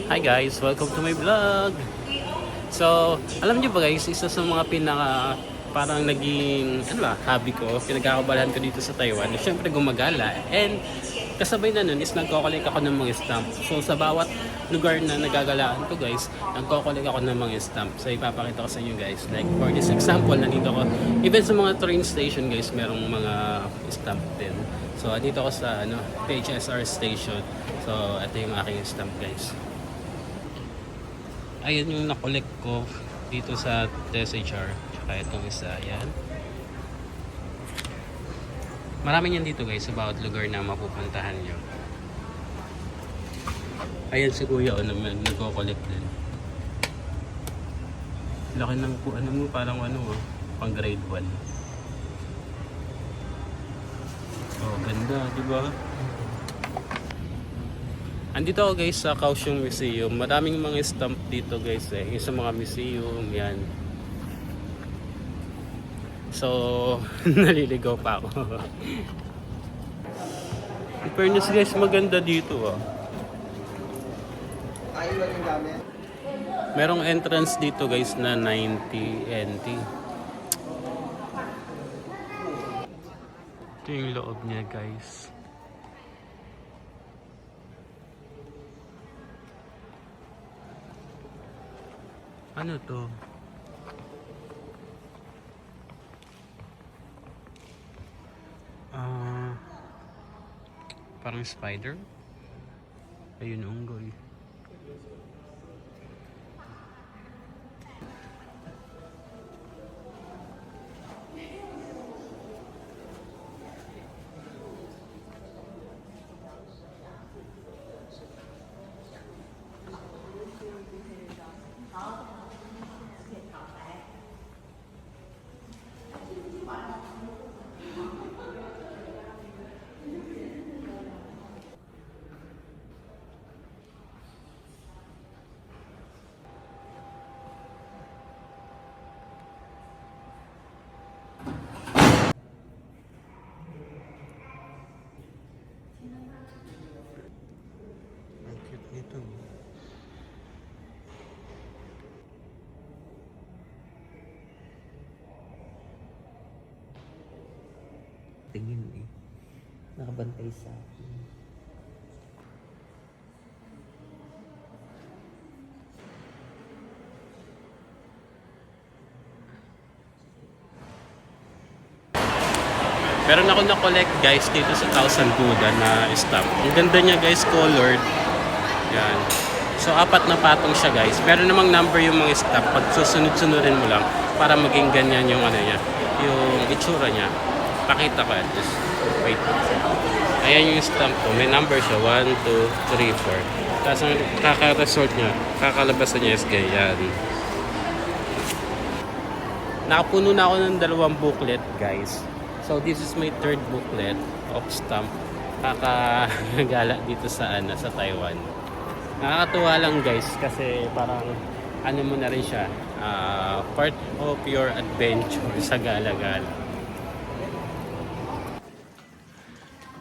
Hi guys, welcome to my vlog. So, alam niyo ba guys, isa sa mga parang naging hobby ko, pinagkakabalahan ko dito sa Taiwan, syempre gumagala. And kasabay na nun is nagko-collect ako ng mga stamp. So sa bawat lugar na nagagalaan ko guys, nagko-collect ako ng mga stamp. So ipapakita ko sa inyo guys. Like for this example, nandito ko even sa mga train station guys, merong mga stamp din. So dito ako sa PHSR station. So ito yung aking stamp guys. Ayan yung na-collect ko dito sa TSHR. Tsaka itong isa, ayan. Marami yan dito guys sa bawat lugar na mapupuntahan nyo. Ayan si kuya o naman, nagko-collect din. Laki ng parang pang grade 1. Oh, ganda, di ba? Andito ako guys sa Kaohsiung Museum. Maraming mga stamp dito guys yung sa mga museum, yan. So, naliligaw pa ako. In fairness guys, maganda dito Merong entrance dito guys na 90 NT. Ito yung loob niya guys. Ano to? Parang spider. Ayun, unggoy. Ito. Tingin nakabantay sa akin. Meron ako na-collect guys dito sa Thousand Buddha na stamp. Ang ganda niya guys, colored. Yan. So, 4 na patong siya guys. Pero namang number yung mga stamp. Pag susunod-sunodin mo lang para maging ganyan yung niya, yung itsura niya. Pakita ko at least. Wait. Ayan yung stamp ko. May number siya. 1, 2, 3, 4. Tapos ang kaka-resort niya, kakalabasan niya is ganyan. Nakapuno na ako ng 2 booklet guys. So, this is my 3rd booklet of stamp. Kakagala dito sa Taiwan. Nakakatuwa lang guys kasi parang mo na rin siya, part of your adventure sa gala-gala.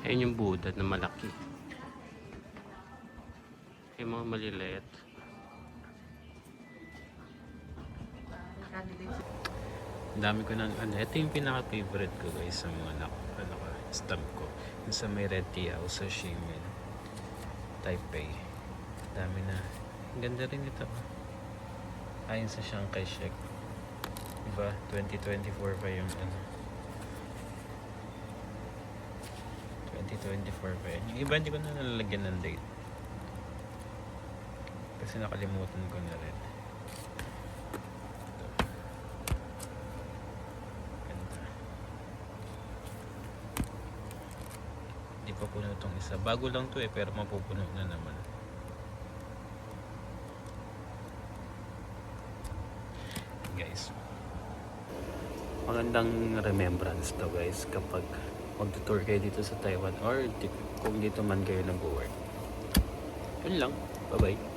Ayun yung Buddha na malaki. Yung mga maliliit. Dami ko ng ito yung pinaka-favorite ko guys sa mga stamp ko. Yung sa may Red Tea House sa Xiamen, Taipei. Dami na. Ang ganda rin ito. Ayon sa Shanghai Shek. Diba? 2024 pa yung 2024 pa yun. Yung iba hindi ko na nalalagyan ng date. Kasi nakalimutan ko na rin. Ganda. Hindi pa puno itong isa. Bago lang to pero mapupuno na naman. Guys, magandang remembrance to guys kapag mag-tour kayo dito sa Taiwan or kung dito man kayo nag-work. Yun lang, bye bye.